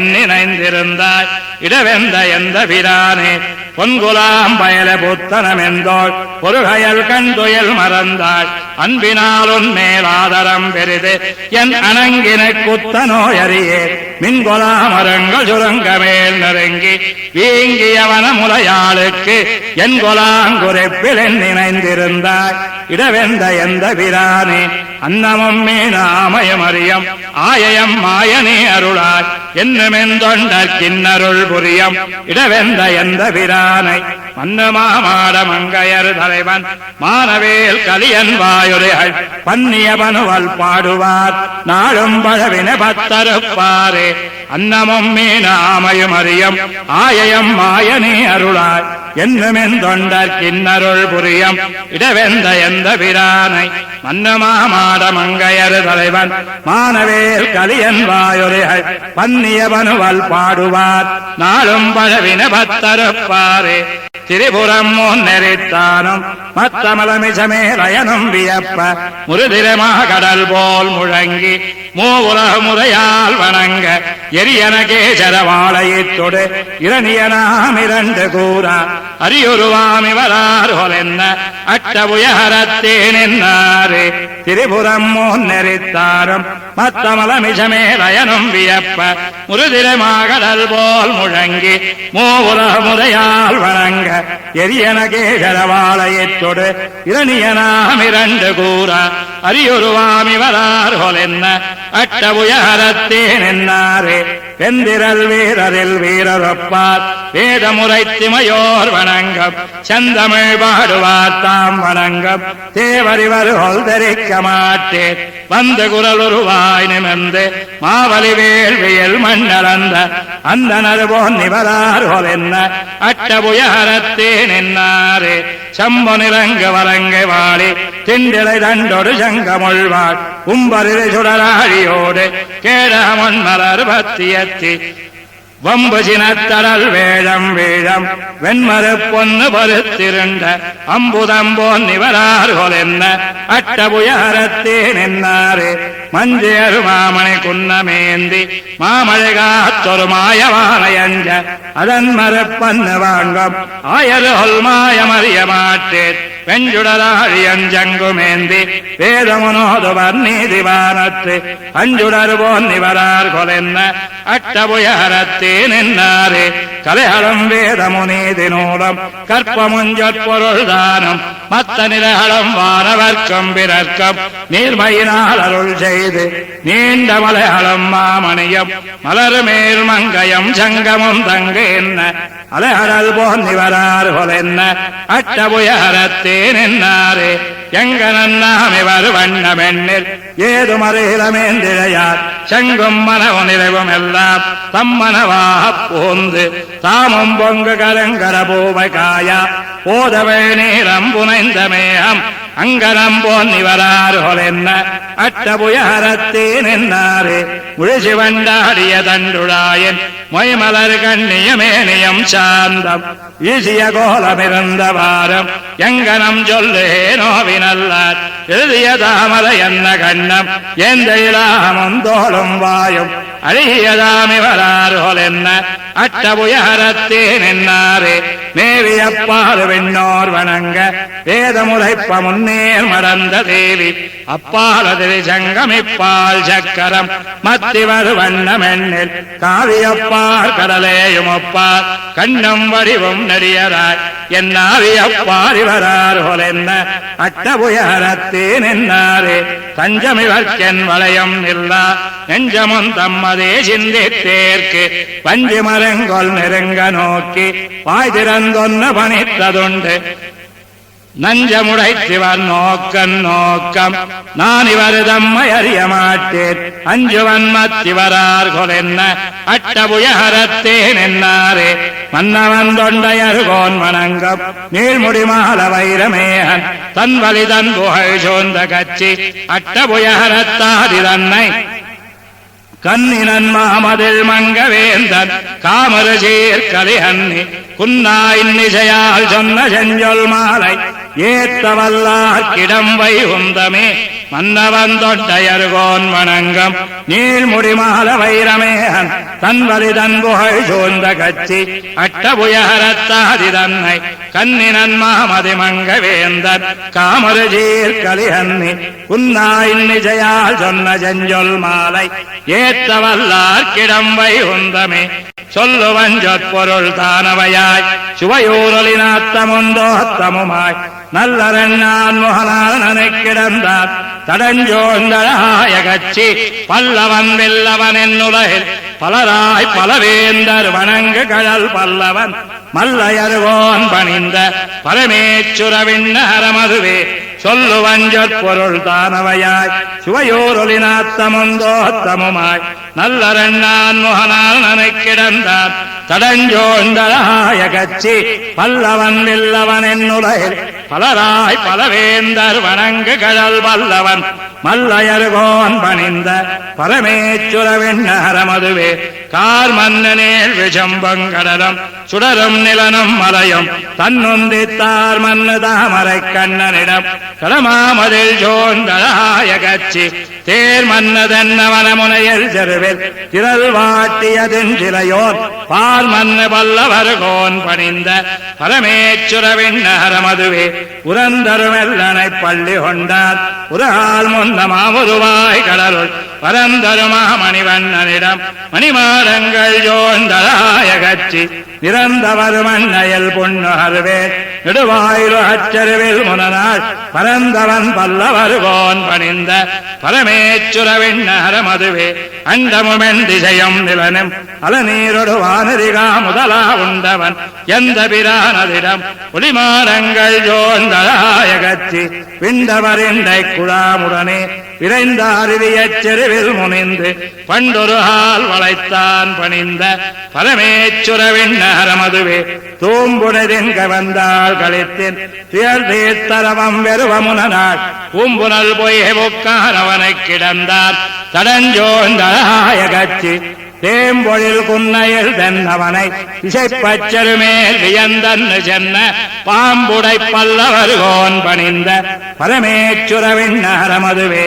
தோளைக்கென்னினைந்திருந்தாய் இடவெந்த எந்த பிரானே பொன்குலாம் பயல புத்தனமெந்தோள் ஒரு கயல் கண்துயில் மறந்தாள் அன்பினால் உன்மேல் ஆதரம் பெரிது என் அணங்கின குத்தனோயறியே மின்கொலா மரங்கள் சுருங்கமேல் நெருங்கி வீங்கியவன முலையாளுக்கு என் கொலாங்குரைப்பில் நினைந்திருந்தாய் இடவெந்த எந்த பிரானே அன்னமும் மீனாமயம் அறியம் ஆயயம் மாயனே அருளாய் என்னுமெந்தொண்டர் கிண்ணருள் புரியம் இடவெந்த எந்த பிரானை மன்னமாமாட மங்கையர் தலைவன் மானவேல் கலியன் வாயுரைகள் பன்னிய பனுவல் பாடுவார் நாளும் பழவின பத்தருப்பாரே அன்னமும் மீனாமயம் அறியம் ஆயயம் மாயனே அருளாய் என்னுமெந்தொண்டர் கிண்ணருள் புரியம் இடவெந்த எந்த பிரானை மன்னமாமாட மங்கையர் தலைவன் மானவேல் கலியன் வாயுரைகள் பன்னிய பனுவல் பாடுவார் நாளும் பழவின பத்தருப்பாரே திரிபுரம் முன்னெறித்தானும் மத்தமலமிசமே லயனும் வியப்ப முருதிரமாக கடல் போல் முழங்கி மூவுலகமுறையால் வணங்க எரியன கேசர வாழையித்தொடு இரணியனாம் இரண்டு கூறா அரியுருவாமிவரார்கொல் என்ன அட்டபுயஹரத்தேனென்னாரே திரிபுரம் முன்னெறித்தாரும் மத்தமலமிஷமேலயனும் வியப்ப முருதிரமாகடல் போல் முழங்கி மூவுலகமுறையால் வணங்க எரியன கேசர வாழையித்தொடு இரணியனாம் இரண்டு கூறா அரியுருவாமிவரார்கொல் என்ன அட்டபுயஹரத்தேனென்னாரே வெந்திரல் வீரரில் வீரரொப்பார் வேதமுறைத்திமையோர் வணங்கம் செந்தமிழ் பாடுவார் தாம் வணங்கம் தேவரிவர் தெரிக்க மாட்டேன் வந்து குரல் உருவாய் நிமிர்ந்து மாவலி வேள்வியல் மண்ணளந்த அந்த நறுபோன் நிவரார்கொல் என்ன அட்டபுயஹரத்தேனென்னாரே சம்பு நிலங்க வலங்க வாழி திண்டிலை தண்டொடு சங்கமுள்வாள் கும்பரில் சுடராழியோடு கேடமன் மலர் பத்தியத்தி வம்பு சினத்தடல் வேழம் வேழம் வெண்மறு பொன்னு பருத்திருண்ட அம்புதம்போன் நிவரார்கொல் என்ன அட்டபுயஹரத்தேனென்னாரே மஞ்சேறு மாமணி குன்னமேந்தி மாமழை காத்தொரு மாயவானையஞ்ச அதன் மறுப்பன்னு வாங்கம் ஆயருகொல் மாயமறிய மாட்டேன் வெஞ்சுடராழியஞ்சங்குமேந்தி வேதமுனோதுவர் நீதிவானத்து அஞ்சுடர்போன் நிவரார்கொல் என்ன அட்டபுயஹரத்தேனென்னாரே கலைஹளம் வேதமுனீதி நூலம் கற்பமுஞ்சொற்பொருள் தானம் மத்த நிலஹளம் வானவர்க்கம் பிறர்க்கம் நீர்மையினால் அருள் செய்து நீண்ட மலைஹளம் மாமணியம் மலர் மேல் மங்கயம் சங்கமும் தங்கு என்ன அலைஹடல் போன் நிவரார்கொல் என்ன அட்டபுயஹரத்தேனென்னாரே எங்கனன்னாமிவர் வண்ணமெண்ணில் ஏதுமறையிலமேந்திழையார் செங்கும் மனவு நிறைவும் எல்லாம் தம்மனவாகப் போந்து தாமும் பொங்கு கலங்கர பூவை காயா போதவை நீரம் புனைந்த மேகம் அங்கனம் போன் நிவரார்கொல் என்ன அட்டபுயஹரத்தேனென்னாரே முழிசி வண்டாடிய தண்டுழாயன் மொய்மலர் கண்ணியமேனியம் சாந்தம் ஈசிய கோலமிருந்த வாரம் எங்கனம் சொல்லேனோவினல்லார் எழுதிய தாமரை என்ன கண்ணம் எந்த இலாமும் தோளும் வாயும் அழகியதாமிவரார்கொல் என்ன அட்டபுயஹரத்தேனென்னாரே மேவியப்பாறு விண்ணோர் வணங்க வேதமுறைப்ப முன்னேர் மறந்த தேவி அப்பாலதிரி சங்கமிப்பால் சக்கரம் மத்திவர் வண்ணமெண்ணில் காவியப்பார் கடலேயும் ஒப்பார் கண்ணும் வடிவும் நெறியராய் என்னாவியப்பார் இவரார்கொல் என்ன அட்டபுயஹரத்தேனென்னாரே தஞ்சமிவர்க்கென் வளையம் இல்லா நெஞ்சமும் தம்மதே சிந்தித்தேற்கு பஞ்சு மரங்கொல் நெருங்க நோக்கி வாய் திறந்தொன்ன பணித்ததுண்டு நஞ்சமுடைத்திவர் நோக்கன் நோக்கம் நான் இவர் தம்மை அறிய மாட்டேன் அஞ்சுவன் மத்திவரார்கொல் என்ன அட்டபுயஹரத்தேனென்னாரே மன்னவன் தொண்டையர்கோன் வணங்கம் நீள்முடி மால வைரமேகன் தன் வலி தன் புகழ் சோர்ந்த கட்சி அட்டபுயஹரத்தாதி தன்னை கண்ணினன் மாமதில் மங்கவேந்தன் காமரு சீர்கலிஹன்னி குன்னாயின்னிசையால் சொன்ன செஞ்சொல் மாலை ஏத்தவல்லார்க்கிடம் வைகுந்தமே மன்னவன் தொண்டையர்கோன் வணங்கம் நீள்முடி மால வைரமேகன் தன்வலி தன் புகழ் சூழ்ந்த கட்சி அட்டபுயஹரத்தாதி தன்னை கண்ணினன் மாமதி மங்கவேந்தன் காமரு சீர்கலிஹன்னி குன்னாயின்னிசையால் சொன்ன செஞ்சொல் மாலை ஏத்தவல்லார்க்கிடம் வைகுந்தமே சொல்லுவன் சொற்பொருள் தானவையாய் சுவையூரலினாத்தமுந்தோத்தமுமாய் நல்லரண்ணான் முகனான் நனைக்கிடந்தான் தடஞ்சோந்தழாய கட்சி பல்லவன் வெல்லவன் என்னுலகில் பலராய் பலவேந்தர் வணங்கு கழல் பல்லவன் மல்லையர்கோன் பணிந்த பரமேச்சுரவிண்ணரமதுவே சொல்லுவஞ்சொற்பொருள் தானவையாய் சுவையூரொலினாத்தமுந்தோத்தமுமாய் நல்லரண்ணான் முகனால் நனைக்கிடந்தான் தடஞ்சோந்தழாய கட்சி பல்லவன் வெல்லவன் என்னுலகில் பலராய் பலவேந்தர் வணங்கு கழல் பல்லவன் மல்லையர்கோன் பணிந்த பரமேச்சுரவிண்ணரமதுவே கார் மன்னனேல் விஷம்பங்கடலம் சுடரும் நிலனும் மலையும் தன்னுந்தித்தார் மன்னு தாமரை கண்ணனிடம் கடமாமதில் சோந்தழாய கட்சி தேர் மன்னதென்னவன முனையல் செருவில் திரள் வாட்டியதின் சிலையோர் பால் மன்ன பல்லவர்கோன் பணிந்த பரமேச்சுரவின் நகரமதுவே உரந்தருமெல்லனை பள்ளி கொண்டார் உரால் முன்னமாமுருவாய் கடலுள் பரந்தருமா மணிவண்ணனிடம் மணிமாடங்கள் ஜோந்தராய கட்சி நிறந்தவர் மண்ணையல் பொன்னுகர்வே நெடுவாயிலு அச்சருவில் முனநாள் பரந்தவன் பல்லவர்கோன் பணிந்த பரமேச்சுரவின் நகரமதுவே அண்டமுமென் திசையும் நிலனும் அலநீரொடு வானதிகா முதலா உண்டவன் எந்த பிரானதிடம் ஒளிமாடங்கள் ஜோந்தராய கட்சி விண்டவரிண்டை குழாமுடனே விரைந்த அருவியச் செருவில் முனிந்து பண்டொருகால் வளைத்தான் பணிந்த பரமேச்சுரவின் நகரமதுவே தூம்புடதின்க வந்தாள் களித்தின் துயர் தீர்த்தரவம் வெறுவமுனாள் பூம்புனல் பொய்கை பொக்கானவனைக் கிடந்தார் தடஞ்சோந்தராய கட்சி தேம்பொழில் குன்னையில் தென்னவனை இசைப்பச்சருமேல் வியந்தன்னு சென்ன பாம்புடை பல்லவர்கோன் பணிந்த பரமேச்சுரவின் நகரமதுவே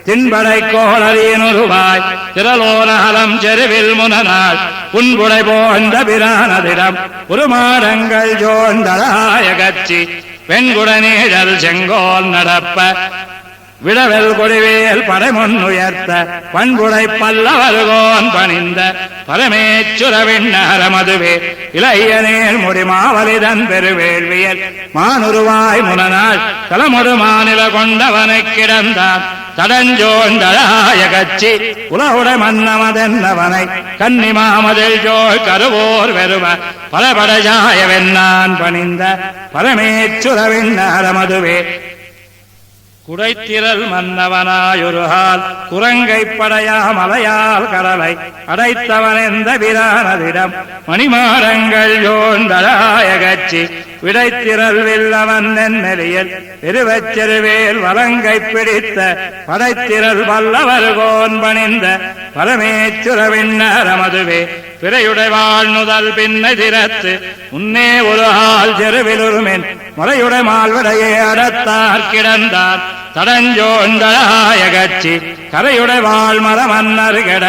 தின்படை கோளறியனுருவாய் திரலோனகலம் செருவில் முனநாள் புன்புடை போந்த பிரானதிடம் உருமாடங்கள் ஜோந்தராய கட்சி வெண்குடநீழல் செங்கோல் நடப்ப விடவெல் கொடிவேல் படைமுன்னுயர்த்த பண்புடை பல்லவர்கோன் பணிந்த பரமேச்சுரவின் நகரமதுவே இளையனேல் முடிமாவலிதன் பெருவேள்வியல் மானுருவாய் முனநாள் கலமொடு மாநில கொண்டவனைக் கிடந்தான் தடஞ்சோந்தராய கட்சி உலகுட மன்னமதென்னவனை கன்னிமாமதில் ஜோய் கருவோர் வெறுவ பலபடஜாய வெண்ணான் பணிந்த பரமேச்சுரவின் நகரமதுவே குடைத்திரல் மன்னவனாயொருகால் குரங்கைப் படையா மலையால் கடலை அடைத்தவன் எந்த பிரானதிடம் மணிமாடங்கள் ஜோந்தராய கட்சி விடைத்திரல் வில்லவன் நென்னெறியல் பெருவச்செருவேல் வலங்கை பிடித்த படைத்திரல் வல்லவர்கோன் பணிந்த பரமேச்சுரவின் நகரமதுவே பிறையுடை வாழ்நுதல் பின்னை திறத்து உன்னே ஒரு ஆள் செருவிலுருமென் முறையுடை மால்விடையே அடத்தார் கிடந்தார் தடஞ்சோந்தராய கட்சி கரையுடை வாழ் மரமன்னர் கெட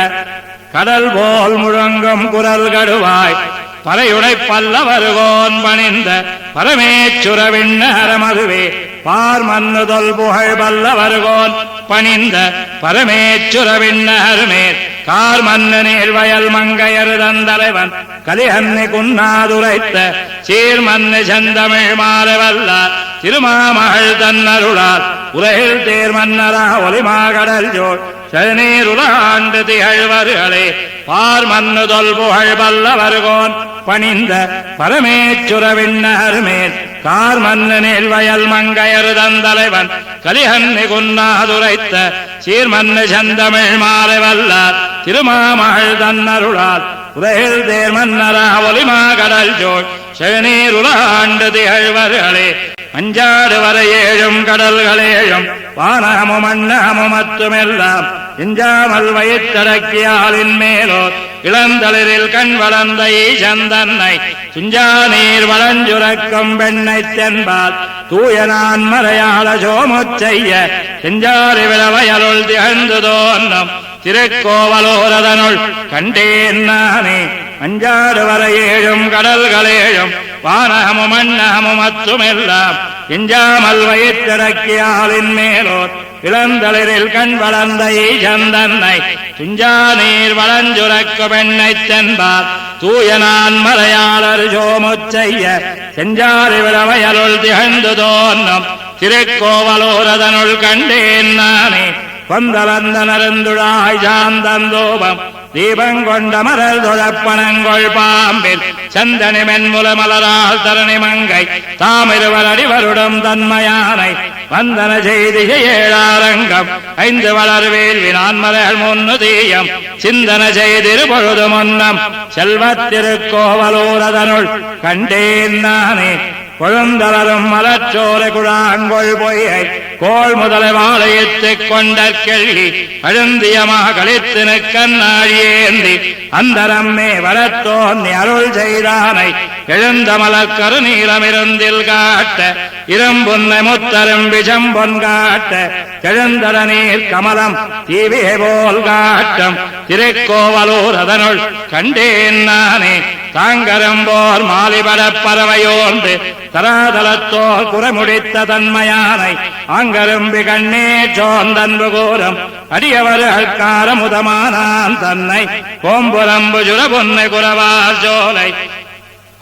கடல் போல் முழங்கும் குரல் கடுவாய் பறையுடை பல்லவர்கோன் பணிந்த பரமேச்சுரவின் நகரமதுவே பார் மன்னுதல் புகழ் பல்லவர்கோன் பணிந்த பரமேச்சுரவின் நகருமேல் கார் மன்னு நீர் வயல் மங்கையரு தந்தலைவன் கலிஹன்னி குன்னாதுரைத்த சீர் மன்னு செந்தமிழ் மாறவல்ல திருமாமகள் தன்னருளால் உலகில் தேர் மன்னரா ஒலிமாகடல் ஜோர் செழுநீர் உலகாண்டு திகழ்வர்களே பார் மன்னுதல் புகழ் பல்லவர்கோன் பணிந்த பரமேச்சுரவின் நகருமேல் கார் மன்னு நீர் வயல் மங்கையரு தந்தலைவன் கலிஹன்னி குன்னாதுரைத்த சீர் மன்னு செந்தமிழ் மாறவல்ல திருமாமகள் தன்னருளால் உலகில் தேர் மன்னரா ஒலிமாகடல் ஜோர் செழுநீர் உலகாண்டு திகழ்வர்களே அஞ்சாடு வர ஏழும் கடல்களேழும் வானகமும் மன்னகமும் மத்துமெல்லாம் இஞ்சாமல் வயிற்றடக்கியாலின் மேலோர் இளந்தளிரில் கண் வளர்ந்த ஈசந்தன்னை சுஞ்சா நீர் வளஞ்சுரக்கும் பெண்ணை தென்பால் தூயனான் மறையாள சோமுச் செய்ய செஞ்சாரி விளவயலுள் திகழ்ந்து தோன்றும் திருக்கோவலோரதனுள் கண்டேன் நானே அஞ்சாடு வர ஏழும் கடல்களேழும் வானகமும் மன்னகமும் மத்துமெல்லாம் எஞ்சாமல் வயிற்றடக்கியாலின் மேலோர் இளந்தளிரில் கண் வளர்ந்த ஈசந்தன்னை துஞ்சா நீர் வளஞ்சுரக்கு பெண்ணை தென்பார் தூயனான் மறையாளர் சோமுச் செய்ய செஞ்சாரி விளவயலுள் திகழ்ந்து தோன்றும் திருக்கோவலோரதனுள் கண்டேன் நானே கொந்தலந்த நருந்துழாய் சாந்தந்தோபம் தீபங்கொண்ட மலர் தொழப்பனங்கொள் பாம்பில் சந்தனி மென்முல மலரால் தரணி மங்கை தாமிருவர் அடிவருடம் தன்மையானை வந்தன செய்தி ஏழாரங்கம் ஐந்து வளர் வேள்வி நான்மலர் முன்னு தீயம் சிந்தன செய்திரு பொழுது முன்னம் செல்வத்திருக்கோவலூரதனுள் கண்டேன் நானே கொழுந்தளரும் மலச்சோலை குழாங்கொள் பொய்யை கோள் முதலை வாழையிட்டுக் கொண்ட கேள்வி அழுந்தியமா களித்தினு கண்ணாழியேந்தி அந்தரம்மே வரத்தோன்னி அருள் செய்தானை எழுந்த மலர் கருநீலமிருந்தில் காட்ட இரும்புன்னை முத்தரும் விஜம்பொன் காட்ட எழுந்தட நீர் கமலம் தீவிகை போல் காட்டும் திருக்கோவலூர் அதனுள் கண்டேன் நானே தாங்கரம்போர் மாலிபடப் பறவையோன்று தராதலத்தோர் குறமுடித்த தன்மையானை ஆங்கரும்பி கண்ணே சோந்தன்பு கூறும் அடியவர்கள் முதமானான் தன்னை கோம்புரம்பு சுரபொன்னை குறவார் சோலை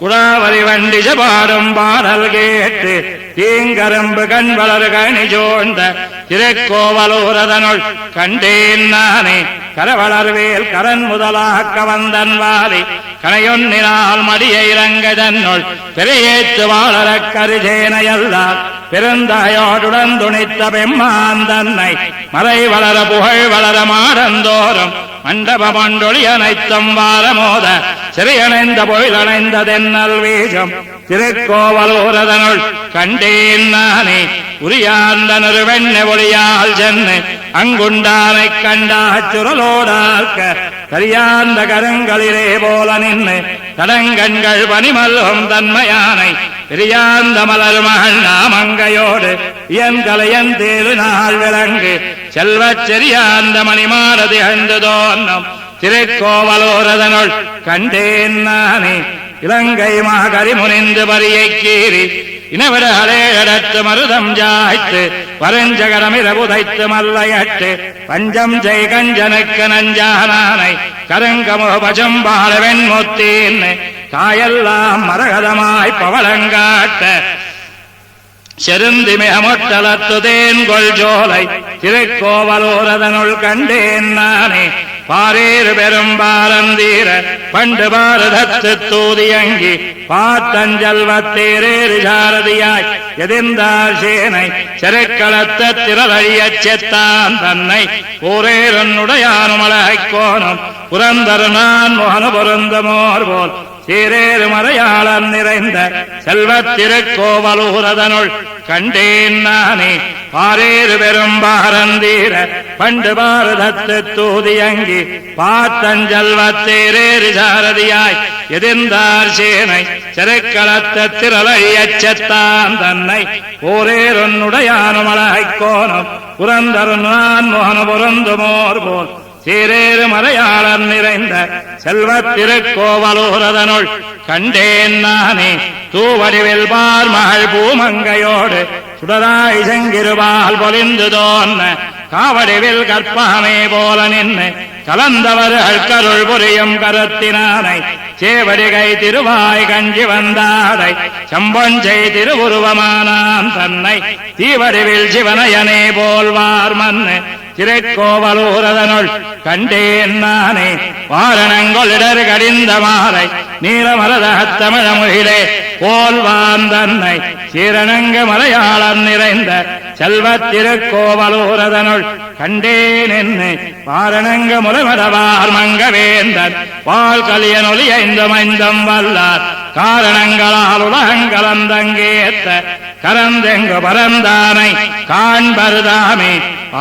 குடாவரி வண்டிஜ பாடும் பாடல் கேட்டு தீங்கரும்பு கண்வளர் கணி சோழ்ந்த திருக்கோவலூரதனுள் கண்டேன் நானே கரவளர்வேல் கரன் முதலாக்க வந்தன் வாலி கனையொன்னினால் மடிய இறங்க தன்னுள் பெரியேத்து வாழற கருஜேனையல்லால் பெருந்தாயோடுடன் துணித்த பெம்மான் தன்னை மறை வளர புகழ் வளர மாடந்தோறும் மண்டபமண்டொழி அனைத்தும் வாரமோத சிறையணைந்த பொயிலணைந்த தென்னல் வீசம் திருக்கோவலூரதனுள் கண்டேன் நானே உரியாந்தனரு வெண்ண ஒளியால் சென்னு அங்குண்டானை கண்டா சுரலோடார்க்க கரியாந்த கரங்களிலே போல நின்று தடங்கண்கள் பனிமல்லும் தன்மையானை பெரியாந்த மலர் மகள் நாமங்கையோடு இயன்கலையன் தேரு நாள் விளங்கு செல்வச் செரியாந்த மணிமாரதி அண்டு தோன்னும் திருக்கோவலூரதனுள் கண்டேன் நானே இலங்கை மாகரி முனிந்து பரியை கீறி இனவிடகளே எடுத்து மருதம் ஜாய்த்து பரஞ்சகரமிர புதைத்து மல்லையட்டு பஞ்சம் ஜெய் கஞ்சனுக்கு நஞ்சானானை கருங்கமோ பஜம்பால வெண்முத்தீன் காயெல்லாம் மரகதமாய் பவளங்காட்ட செருந்தி மிக மொட்டலத்து தேன்கொள் ஜோலை திருக்கோவலூரதனுள் கண்டேன் நானே பாரேறு பெரும் பாரந்தீர பண்டு பாரதத்து தூதியங்கி பாத்தஞ்சல்வத்தேரேறு சாரதியாய் எதிர்ந்தார் சேனை செருக்களத்த திரளழியச் செத்தான் தன்னை ஊரேருடையானுமலகைக் கோணும் புரந்தரு நான் முகனு பொருந்தமோர் போல் சீரேறு மறையாளன் நிறைந்த செல்வத் திருக்கோவலூரதனுள் கண்டேன் நானே பாரேறு பெரும் பாரந்தீர பண்டு பாரதத்து தூதியங்கி பாத்தஞ்சல்வத்தேரேறு சாரதியாய் எதிர்ந்தார் சேனை செருக்களத்த திரளழியச் செத்தான் தன்னை ஊரேருடையானுமலகைக் கோணும் புரந்தரு நான் முகனு பொருந்துமோர் போல் சீரேறு மறையாளர் நிறைந்த செல்வத் திருக்கோவலூரதனுள் கண்டேன் நானே தூவடிவில் பார் மகள் பூமங்கையோடு சுடராய் செங்கிருபால் பொலிந்து தோன்ன காவடிவில் கற்பகமே போல நின்று கலந்தவர்கள் கருள் புரியும் கருத்தினானை சேவடிகை திருவாய் கஞ்சி வந்தாரை சம்பொஞ்சை திருவுருவமானான் தன்னை தீவடிவில் சிவனயனே போல்வார் மன்னு திருக்கோவலூரதனுள் கண்டேன் நானே வாரணங்கொளிடர் கடிந்த மாலை நீலமரதத் தமிழமுகிலே போல்வான் தன்னை சீரணங்க மலையாளம் நிறைந்த செல்வத் திருக்கோவலூரதனுள் கண்டேன் என்று வாரணங்க முறைமடவார் மங்கவேந்தன் வாழ் கலியனொலி ஐந்தமைந்தம் வல்லார் காரணங்களால் உலகங்கலந்தங்கேத்த கரந்தெங்கு பரந்தானை காண்பருதாமே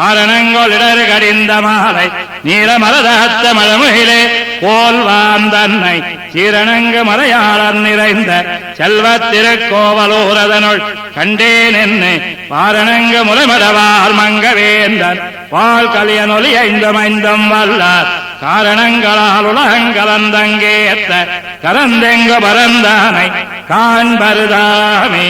ஆரணங்கொளிடர் கடிந்த மாலை நீலமரதத்த மலமுகிலே போல்வான் தன்னை சீரணங்கு மலையாளம் நிறைந்த செல்வத் திருக்கோவலூரதனுள் கண்டேன் என்று வாரணங்க முறைமடவார் மங்கவேந்தன் வாழ் கலியனொலி ஐந்தமைந்தம் வல்லார் காரணங்களால் உலகங்கலந்தங்கேத்த கரந்தெங்கு பரந்தானை காண்பருதாமே.